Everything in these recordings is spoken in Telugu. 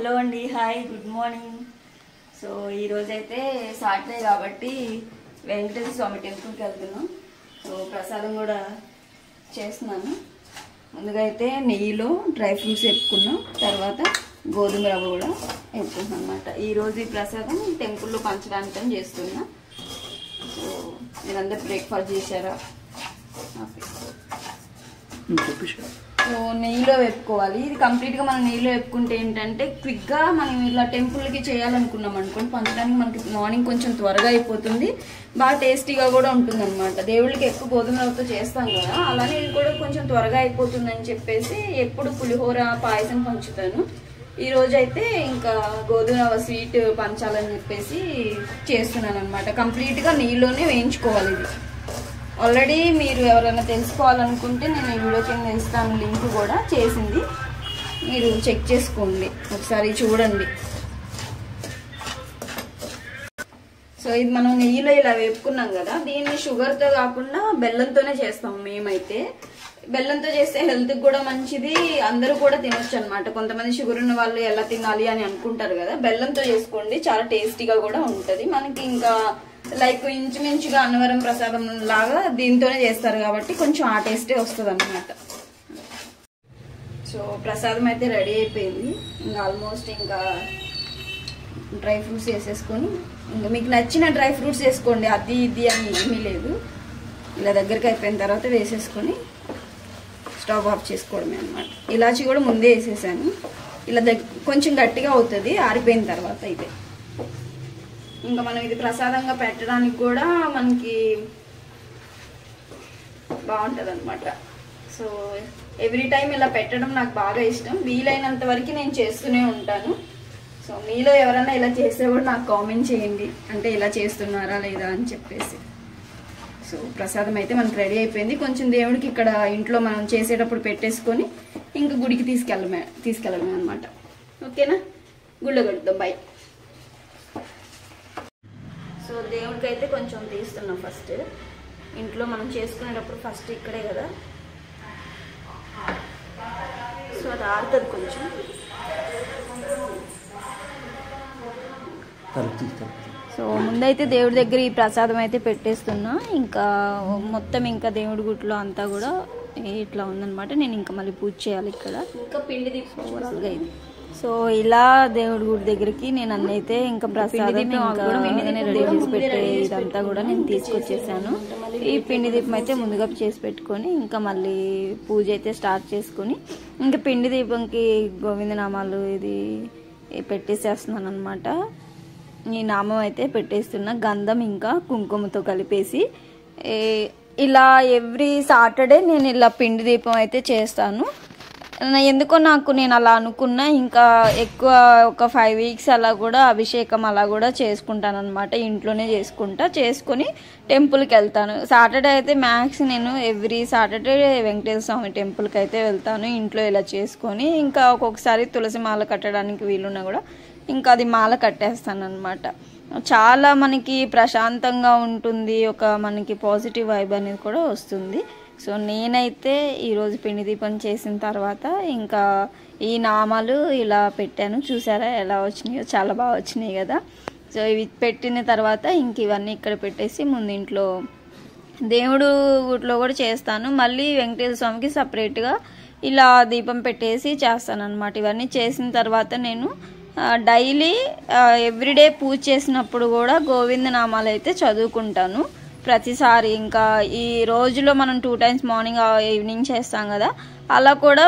హలో అండి, హాయ్, గుడ్ మార్నింగ్. సో ఈరోజైతే సాటర్డే కాబట్టి వెంకటేశ్వర స్వామి టెంపుల్కి వెళ్తున్నాం. సో ప్రసాదం కూడా చేస్తున్నాను. ముందుగా అయితే నెయ్యిలో డ్రై ఫ్రూట్స్ వేపుకున్నాం, తర్వాత గోధుమ రవ్వ కూడా వేపుకుంటున్నాం అనమాట. ఈరోజు ఈ ప్రసాదం టెంపుల్లో పంచడానికి చేస్తున్నా. సో మీరందరూ బ్రేక్ఫాస్ట్ చేశారా? సో నెయ్యిలో వేపుకోవాలి. ఇది కంప్లీట్గా మనం నెయ్యిలో వేపుకుంటే ఏంటంటే క్విక్గా మనం ఇలా టెంపుల్కి చేయాలనుకున్నాం అనుకోండి, పంచడానికి మనకి మార్నింగ్ కొంచెం త్వరగా అయిపోతుంది, బాగా టేస్టీగా కూడా ఉంటుంది అనమాట. దేవుళ్ళకి ఎక్కువ గోధుమ రవ్వతో చేస్తాం కదా, అలానే ఇది కూడా కొంచెం త్వరగా అయిపోతుందని చెప్పేసి ఎప్పుడు పులిహోర పాయసం పంచుతాను. ఈరోజు అయితే ఇంకా గోధుమ రవ్వ స్వీట్ పంచాలని చెప్పేసి చేస్తున్నాను అనమాట. కంప్లీట్గా నెయ్యిలోనే వేయించుకోవాలి. ఇది ఆల్రెడీ మీరు ఎవరైనా తెలుసుకోవాలనుకుంటే నేను ఈ వీడియో కింద ఇస్తాను లింక్ కూడా, చేసింది మీరు చెక్ చేసుకోండి, ఒకసారి చూడండి. సో ఇది మనం నెయ్యిలో ఇలా వేపుకున్నాం కదా, దీన్ని షుగర్తో కాకుండా బెల్లంతోనే చేస్తాం మేమైతే. బెల్లంతో చేస్తే హెల్త్కి కూడా మంచిది, అందరూ కూడా తినొచ్చు అనమాట. కొంతమంది షుగర్ ఉన్న వాళ్ళు ఎలా తినాలి అని అనుకుంటారు కదా, బెల్లంతో చేసుకోండి, చాలా టేస్టీగా కూడా ఉంటుంది. మనకి ఇంకా లైక్ ఇంచుమించుగా అన్నవరం ప్రసాదం లాగా దీంతోనే చేస్తారు కాబట్టి కొంచెం ఆ టేస్టే వస్తుంది అన్నమాట. సో ప్రసాదం అయితే రెడీ అయిపోయింది. ఇంకా ఆల్మోస్ట్ ఇంకా డ్రై ఫ్రూట్స్ వేసేసుకొని, ఇంకా మీకు నచ్చిన డ్రై ఫ్రూట్స్ వేసుకోండి, అది ఇది అని ఏమీ లేదు. ఇలా దగ్గరికి అయిపోయిన తర్వాత వేసేసుకొని స్టవ్ ఆఫ్ చేసుకోవడమే అనమాట. ఇలాచి కూడా ముందే వేసేసాను. ఇలా కొంచెం గట్టిగా అవుతుంది ఆరిపోయిన తర్వాత. ఇదే ఇంకా మనం ఇది ప్రసాదంగా పెట్టడానికి కూడా మనకి బాగుంటుంది అనమాట. సో ఎవ్రీ టైం ఇలా పెట్టడం నాకు బాగా ఇష్టం. వీలైనంత వరకు నేను చేస్తూనే ఉంటాను. సో మీలో ఎవరైనా ఇలా చేస్తే కూడా నాకు కామెంట్ చేయండి, అంటే ఇలా చేస్తున్నారా లేదా అని చెప్పేసి. సో ప్రసాదం అయితే మనకు రెడీ అయిపోయింది. కొంచెం దేవుడికి ఇక్కడ ఇంట్లో మనం చేసేటప్పుడు పెట్టేసుకొని ఇంకా గుడికి తీసుకెళ్ళమే అనమాట. ఓకేనా, గుళ్ళో కడుద్దాం. బాయ్. సో దేవుడికి అయితే కొంచెం తీస్తున్నాం ఫస్ట్. ఇంట్లో మనం చేసుకునేటప్పుడు ఫస్ట్ ఇక్కడే కదా, సో అది ఆడుతుంది కొంచెం. సో ముందైతే దేవుడి దగ్గర ఈ ప్రసాదం అయితే పెట్టేస్తున్నా. ఇంకా మొత్తం ఇంకా దేవుడి గుట్లో అంతా కూడా ఇట్లా ఉందన్నమాట. నేను ఇంకా మళ్ళీ పూజ చేయాలి ఇక్కడ. ఇంకా పిండి తీసుకోవాలిగా ఇది. సో ఇలా దేవుడి గుడి దగ్గరికి నేను అన్నైతే ఇంకా ప్రసాదం రెడీ చేసి పెట్టే ఇదంతా కూడా నేను తీసుకొచ్చేసాను. ఈ పిండి దీపం అయితే ముందుగా చేసి పెట్టుకొని ఇంకా మళ్ళీ పూజ అయితే స్టార్ట్ చేసుకొని ఇంకా పిండి దీపంకి గోవింద నామాలు ఇది పెట్టేసేస్తున్నాను అనమాట. ఈ నామం అయితే పెట్టేస్తున్నా, గంధం ఇంకా కుంకుమతో కలిపేసి. ఇలా ఎవ్రీ సాటర్డే నేను ఇలా పిండి దీపం అయితే చేస్తాను. ఎందుకో నేను అలా అనుకున్నా. ఇంకా ఎక్కువ ఒక 5 వీక్స్ అలా కూడా అభిషేకం అలా కూడా చేసుకుంటాను అనమాట. ఇంట్లోనే చేసుకొని టెంపుల్కి వెళ్తాను. సాటర్డే అయితే మ్యాక్స్ నేను ఎవ్రీ సాటర్డే వెంకటేశ్వర స్వామి టెంపుల్కి అయితే వెళ్తాను. ఇంట్లో ఇలా చేసుకొని ఇంకా ఒక్కొక్కసారి తులసి మాల కట్టడానికి వీలున్నా కూడా ఇంకా అది మాల కట్టేస్తాను అనమాట. చాలా మనకి ప్రశాంతంగా ఉంటుంది, ఒక మనకి పాజిటివ్ వైబ్ అనేది కూడా వస్తుంది. సో నేనైతే ఈరోజు పిండి దీపం చేసిన తర్వాత ఇంకా ఈ నామాలు ఇలా పెట్టాను. చూసారా ఎలా వచ్చినాయో, చాలా బాగా వచ్చినాయి కదా. సో ఇవి పెట్టిన తర్వాత ఇంక ఇవన్నీ ఇక్కడ పెట్టేసి ముందు ఇంట్లో దేవుడు గుట్లో కూడా చేస్తాను. మళ్ళీ వెంకటేశ్వర స్వామికి సపరేట్గా ఇలా దీపం పెట్టేసి చేస్తాను అనమాట. ఇవన్నీ చేసిన తర్వాత నేను డైలీ ఎవ్రీడే పూజ చేసినప్పుడు కూడా గోవింద నామాలు అయితే చదువుకుంటాను ప్రతిసారి. ఇంకా ఈ రోజులో మనం 2 times మార్నింగ్ ఈవినింగ్ చేస్తాం కదా, అలా కూడా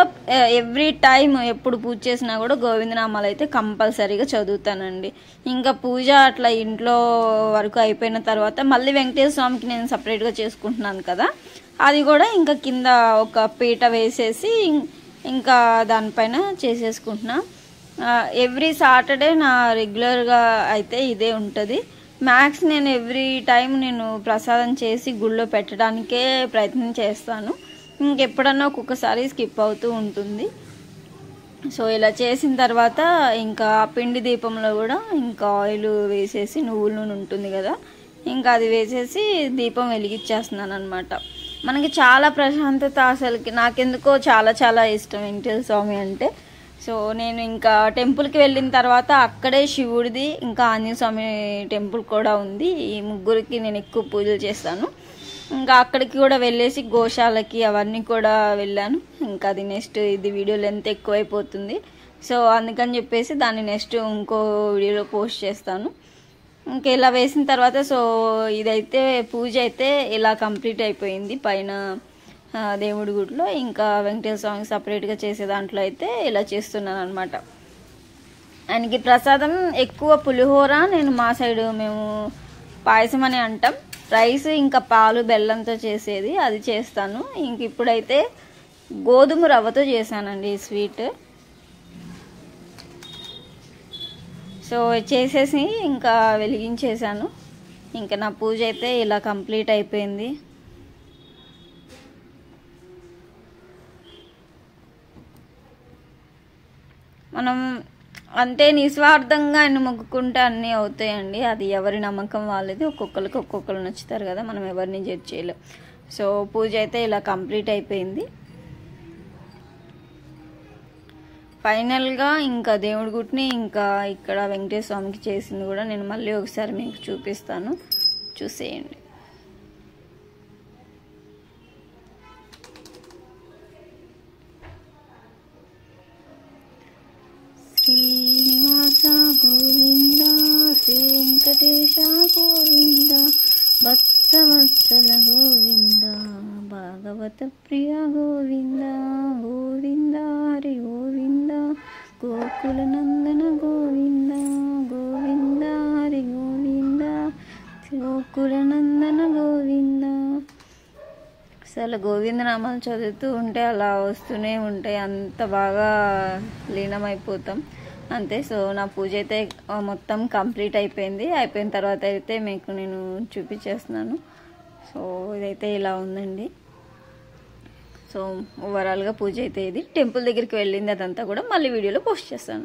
ఎవ్రీ టైం ఎప్పుడు పూజ చేసినా కూడా గోవిందనామాలు అయితే కంపల్సరీగా చదువుతానండి. ఇంకా పూజ అట్లా ఇంట్లో వరకు అయిపోయిన తర్వాత మళ్ళీ వెంకటేశ్వర స్వామికి నేను సపరేట్గా చేసుకుంటున్నాను కదా, అది కూడా ఇంకా కింద ఒక పీట వేసేసి ఇంకా దానిపైన చేసేసుకుంటున్నా. ఎవ్రీ సాటర్డే నా రెగ్యులర్గా అయితే ఇదే ఉంటుంది. మ్యాక్స్ నేను ఎవ్రీ టైం నేను ప్రసాదం చేసి గుళ్ళో పెట్టడానికే ప్రయత్నం చేస్తాను. ఇంకెప్పుడన్నా ఒక్కొక్కసారి స్కిప్ అవుతూ ఉంటుంది. సో ఇలా చేసిన తర్వాత ఇంకా పిండి దీపంలో కూడా ఇంకా ఆయిల్ వేసేసి నువ్వుల నూనె ఉంటుంది కదా, ఇంకా అది వేసేసి దీపం వెలిగించేస్తున్నాను అనమాట. మనకి చాలా ప్రశాంతత, అసలుకి నాకెందుకో చాలా చాలా ఇష్టం వెంకటేశ్వర స్వామి అంటే. సో నేను ఇంకా టెంపుల్కి వెళ్ళిన తర్వాత అక్కడే శివుడిది ఇంకా ఆంజనేయ స్వామి టెంపుల్ కూడా ఉంది. ఈ ముగ్గురికి నేను ఎక్కువ పూజలు చేస్తాను. ఇంకా అక్కడికి కూడా వెళ్ళేసి గోశాలకి అవన్నీ కూడా వెళ్ళాను. ఇంకా అది నెక్స్ట్ ఇది వీడియో లెంత్ ఎక్కువైపోతుంది. సో అందుకని చెప్పేసి దాన్ని నెక్స్ట్ ఇంకో వీడియోలో పోస్ట్ చేస్తాను. ఇంకా ఇలా వేసిన తర్వాత సో ఇదైతే పూజ అయితే ఇలా కంప్లీట్ అయిపోయింది పైన దేవుడి గుడిలో. ఇంకా వెంకటేశ్వర స్వామికి సపరేట్గా చేసే దాంట్లో అయితే ఇలా చేస్తున్నాను అనమాట. ఆయనకి ప్రసాదం ఎక్కువ పులిహోర, నేను మా సైడు మేము పాయసం అని అంటాం, రైస్ ఇంకా పాలు బెల్లంతో చేసేది అది చేస్తాను. ఇంక ఇప్పుడైతే గోధుమ రవ్వతో చేశానండి ఈ స్వీట్. సో చేసేసి ఇంకా వెలిగించేసాను. ఇంకా నా పూజ అయితే ఇలా కంప్లీట్ అయిపోయింది. మనం అంటే నిస్వార్థంగా ఆయన మొక్కుకుంటే అన్నీ అవుతాయండి. అది ఎవరి నమ్మకం వాళ్ళది, ఒక్కొక్కరికి ఒక్కొక్కరు నచ్చుతారు కదా, మనం ఎవరిని జడ్జ్ చేయలేం. సో పూజ అయితే ఇలా కంప్లీట్ అయిపోయింది. ఫైనల్గా ఇంకా దేవుడి గుడిని ఇంకా ఇక్కడ వెంకటేశ్వర స్వామికి చేసింది కూడా నేను మళ్ళీ ఒకసారి మీకు చూపిస్తాను, చూసేయండి. శ్రీనివాస గోవింద, శ్రీ వెంకటేశ గోవింద, భక్తవత్సల గోవింద, భాగవత ప్రియ గోవింద, గోవింద హరి గోవింద, గోకుల నందన గోవింద, గోవింద హరి గోవింద, గోకుల నందన గోవింద. అసలు గోవిందనామాలు చదువుతూ ఉంటే అలా వస్తూనే ఉంటాయి, అంత బాగా లీనమైపోతాం అంతే. సో నా పూజ అయితే మొత్తం కంప్లీట్ అయిపోయింది. అయిపోయిన తర్వాత అయితే మీకు నేను చూపించేస్తున్నాను. సో ఇదైతే ఇలా ఉందండి. సో ఓవరాల్గా పూజ అయితే ఇది. టెంపుల్ దగ్గరికి వెళ్ళింది అదంతా కూడా మళ్ళీ వీడియోలో పోస్ట్ చేస్తాను.